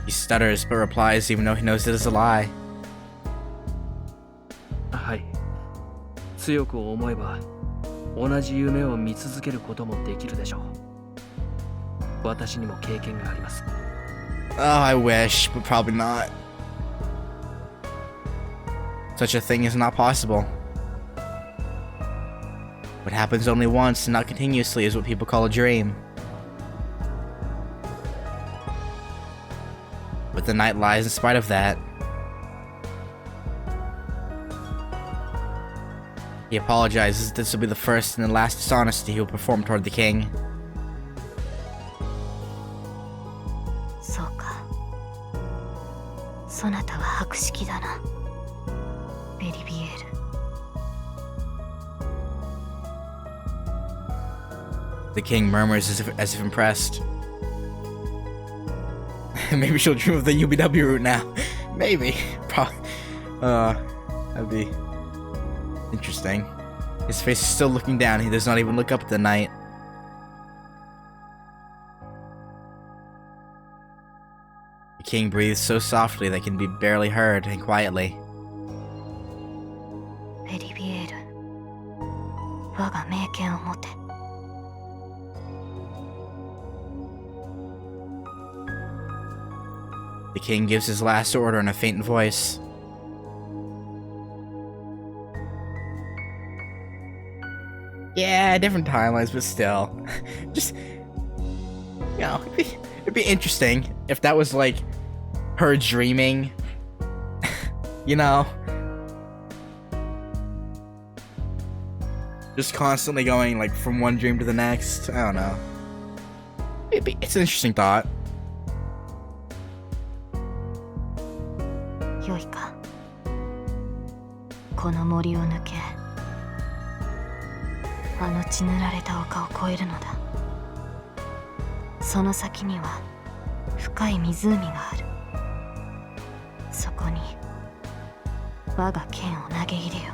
He stutters but replies even though he knows it is a lie. はい。強く思えば同じ夢を見続けることもできるでしょう。私にも経験があります。Oh, I wish, but probably not. Such a thing is not possible. What happens only once and not continuously is what people call a dream. But the knight lies in spite of that. He apologizes that this will be the first and the last dishonesty he will perform toward the king. そうか。そなたは博識だな。ベリビエール。The king murmurs as if impressed. Maybe she'll dream of the UBW route now. Maybe. Probably. That'd be interesting. His face is still looking down. He does not even look up at the knight. The king breathes so softly that can be barely heard and quietly. ベリビエール。我が名犬を持て。The king gives his last order in a faint voice. Yeah, different timelines, but still. Just, you know, it'd be interesting if that was like her dreaming. You know? Just constantly going like from one dream to the next. I don't know. It's an interesting thought. よいか。この森を抜け、あの血塗られた丘を越えるのだ。その先には深い湖がある。そこに我が剣を投げ入れよ。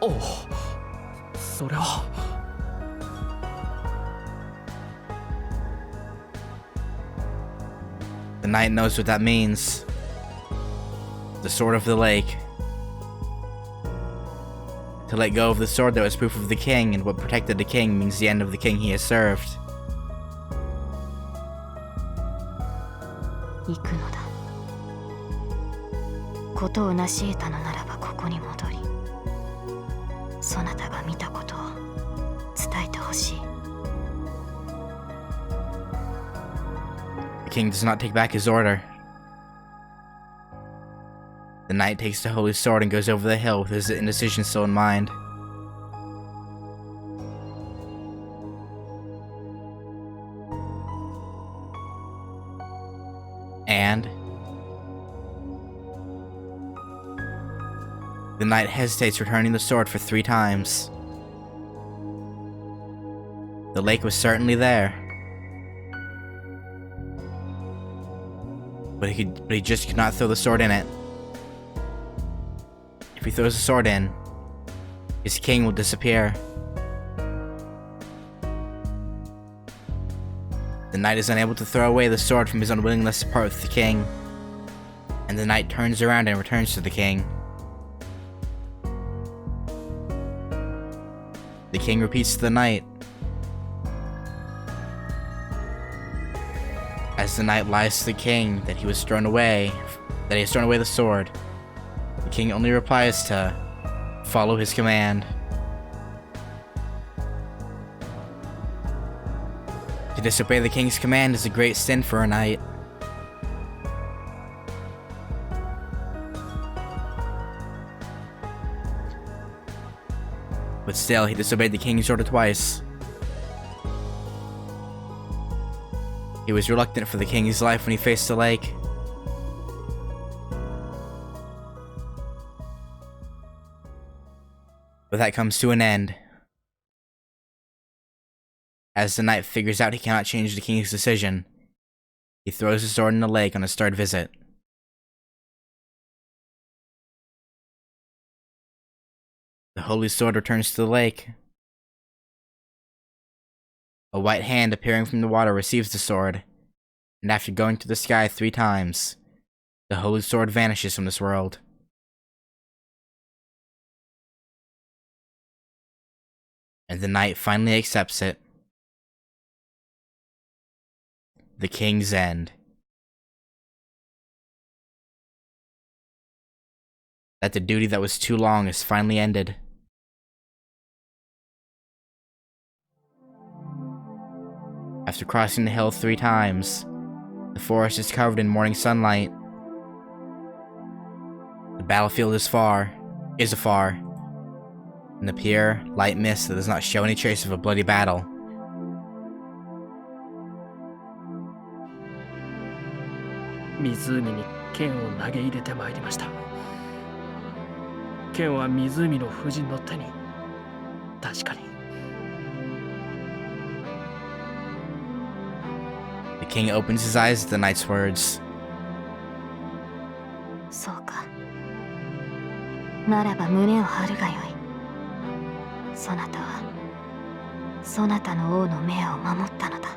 おう。それは。The knight knows what that means. The sword of the lake. To let go of the sword that was proof of the king and what protected the king means the end of the king he has served. 行くのだ。ことを成し得たのならばここに戻り、そなたが見たことを伝えてほしい。The king does not take back his order. The knight takes the holy sword and goes over the hill with his indecision still in mind. And the knight hesitates, returning the sword for 3 times. The lake was certainly there, but he just could not throw the sword in it. If he throws the sword in, his king will disappear. The knight is unable to throw away the sword from his unwillingness to part with the king, and the knight turns around and returns to the king. The king repeats to the knight. As the knight lies to the king that he has thrown away the sword, the king only replies to follow his command. To disobey the king's command is a great sin for a knight. But still, he disobeyed the king's order twice. He was reluctant for the king's life when he faced the lake. But that comes to an end. As the knight figures out he cannot change the king's decision, he throws his sword in the lake on his 3rd visit. The holy sword returns to the lake. A white hand appearing from the water receives the sword, and after going to the sky 3 times, the holy sword vanishes from this world. And the knight finally accepts it. The king's end. That the duty that was too long is finally ended. After crossing the hill 3 times, the forest is covered in morning sunlight. The battlefield is afar, and the pure, light mist that does not show any trace of a bloody battle.湖に剣を投げ入れてまいりました。剣は湖の夫人の手に。確かに。The king opens his eyes at the knight's words. そうか。ならば胸を張るがよい。そなたはそなたの王の命を守ったのだ。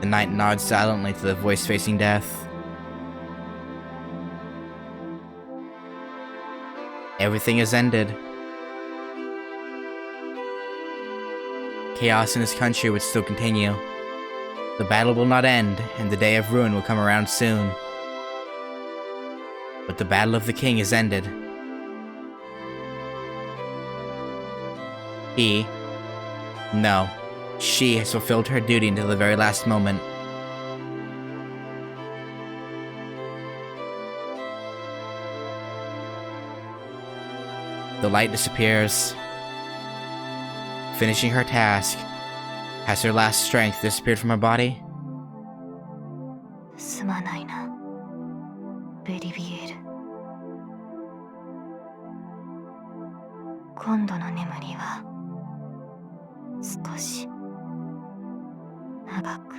The knight nods silently to the voice facing death. Everything is ended. Chaos in his country would still continue. The battle will not end, and the day of ruin will come around soon. But the battle of the king is ended. She has fulfilled her duty until the very last moment. The light disappears. Finishing her task, has her last strength disappeared from her body? すまないな、ベリビエル。今度の眠りは少し長く。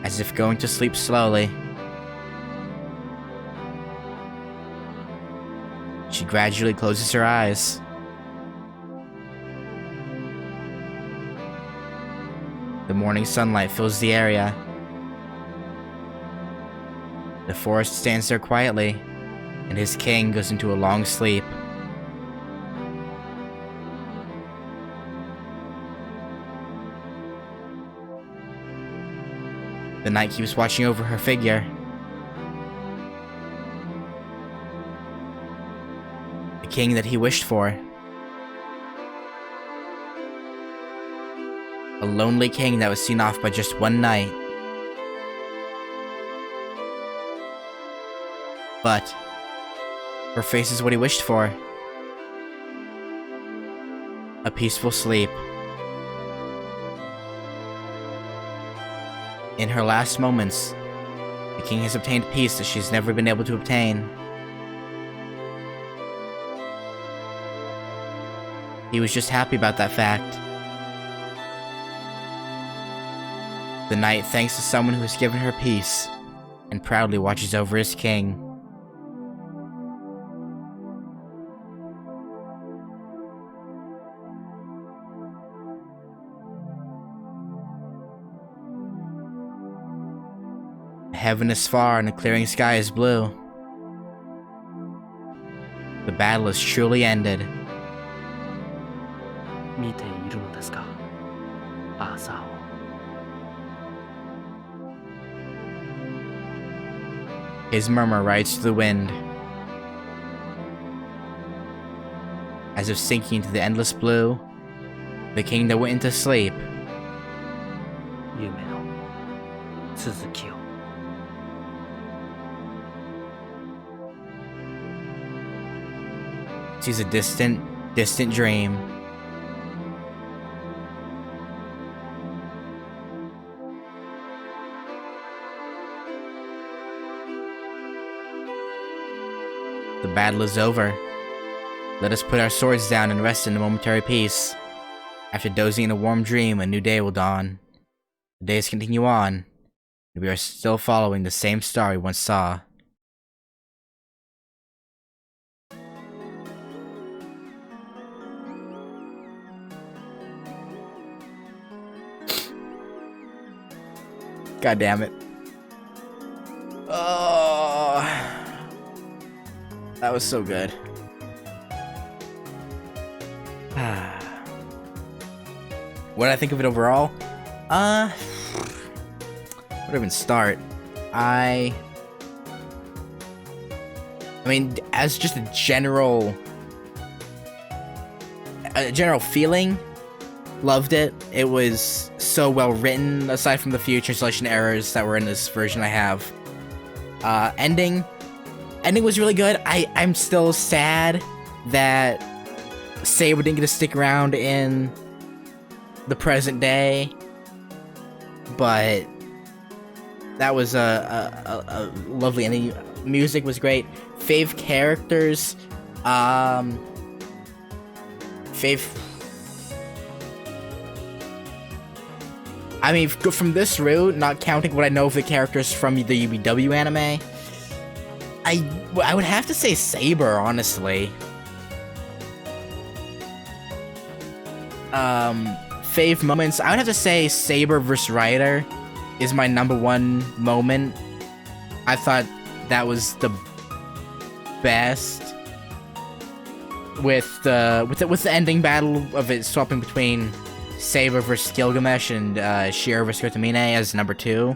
As if going to sleep slowly, she gradually closes her eyes. The morning sunlight fills the area. The forest stands there quietly, and his king goes into a long sleep. The knight keeps watching over her figure. The king that he wished for. A lonely king that was seen off by just one knight. But her face is what he wished for. A peaceful sleep. In her last moments, the king has obtained peace that she's never been able to obtain. He was just happy about that fact. The knight thanks to someone who has given her peace, and proudly watches over his king. Heaven is far and the clearing sky is blue. The battle is truly ended. 見ているのですか、アーサーを。His murmur rides through the wind, as if sinking into the endless blue. The king that went into sleep. 夢の続きを。 Sees a distant, distant dream. The battle is over. Let us put our swords down and rest in a momentary peace. After dozing in a warm dream, a new day will dawn. The days continue on, and we are still following the same star we once saw. God damn it. Oh, that was so good. What did I think of it overall? Where do I even start? I mean, as just a general feeling, loved it. It was so well written, aside from the few translation errors that were in this version I have. Ending was really good. I'm still sad that Saber didn't get to stick around in the present day, but that was a lovely ending. Music was great. Fave characters, I mean, from this route, not counting what I know of the characters from the UBW anime, I would have to say Saber, honestly. Fave moments, I would have to say Saber vs. Ryder is my #1 moment. I thought that was the best. With the ending battle of it swapping between Saber vs. Gilgamesh and Shiro vs. Kotomine as #2.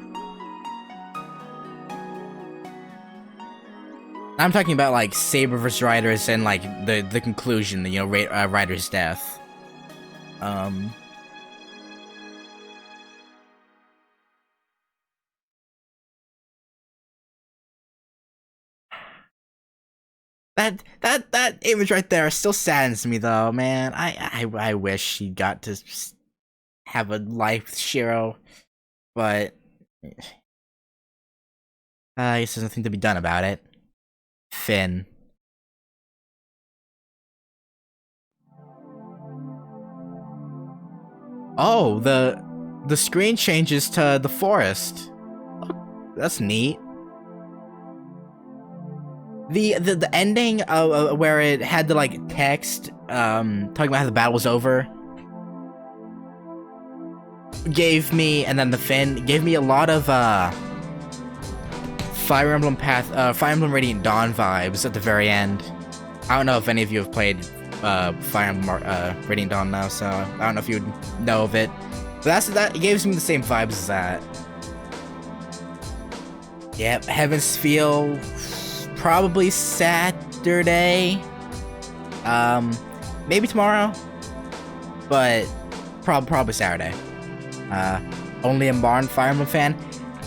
I'm talking about like Saber vs. Ryder as in like the conclusion, you know, Ryder's death. That image right there still saddens me though, man. I wish he got to have a life with Shiro, but I guess there's nothing to be done about it. Finn. Oh, the screen changes to the forest. Oh, that's neat. The ending where it had the like text talking about how the battle was over gave me, and then the Finn gave me a lot of Fire Emblem Radiant Dawn vibes at the very end. I don't know if any of you have played Fire Emblem Radiant Dawn now, so I don't know if you would know of it. But it gives me the same vibes as that. Yep, Heaven's Feel. Probably Saturday. Maybe tomorrow. But probably Saturday. only a modern Fire Emblem fan,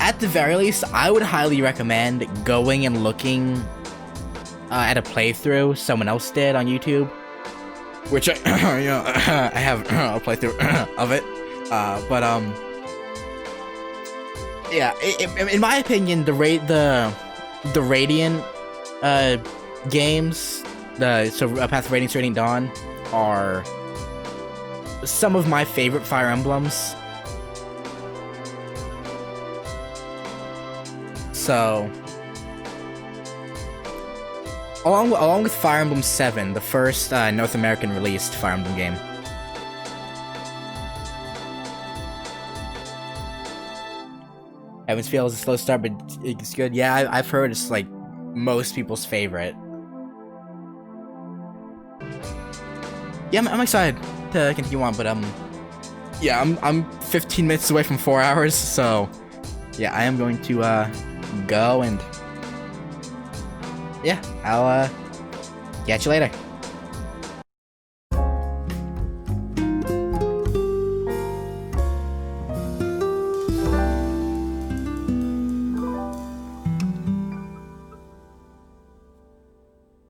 at the very least, I would highly recommend going and looking at a playthrough someone else did on YouTube, which I, I have a playthrough of it. Yeah, in my opinion, the Radiant games, Path of Radiance, Radiant Dawn, are some of my favorite Fire Emblems. So, along with Fire Emblem 7, the first North American released Fire Emblem game. Heaven's Feel is a slow start, but it's good. Yeah, I've heard it's like most people's favorite. Yeah, I'm excited to continue on, but yeah, I'm 15 minutes away from 4 hours, so yeah, I am going to go and yeah, I'll catch you later.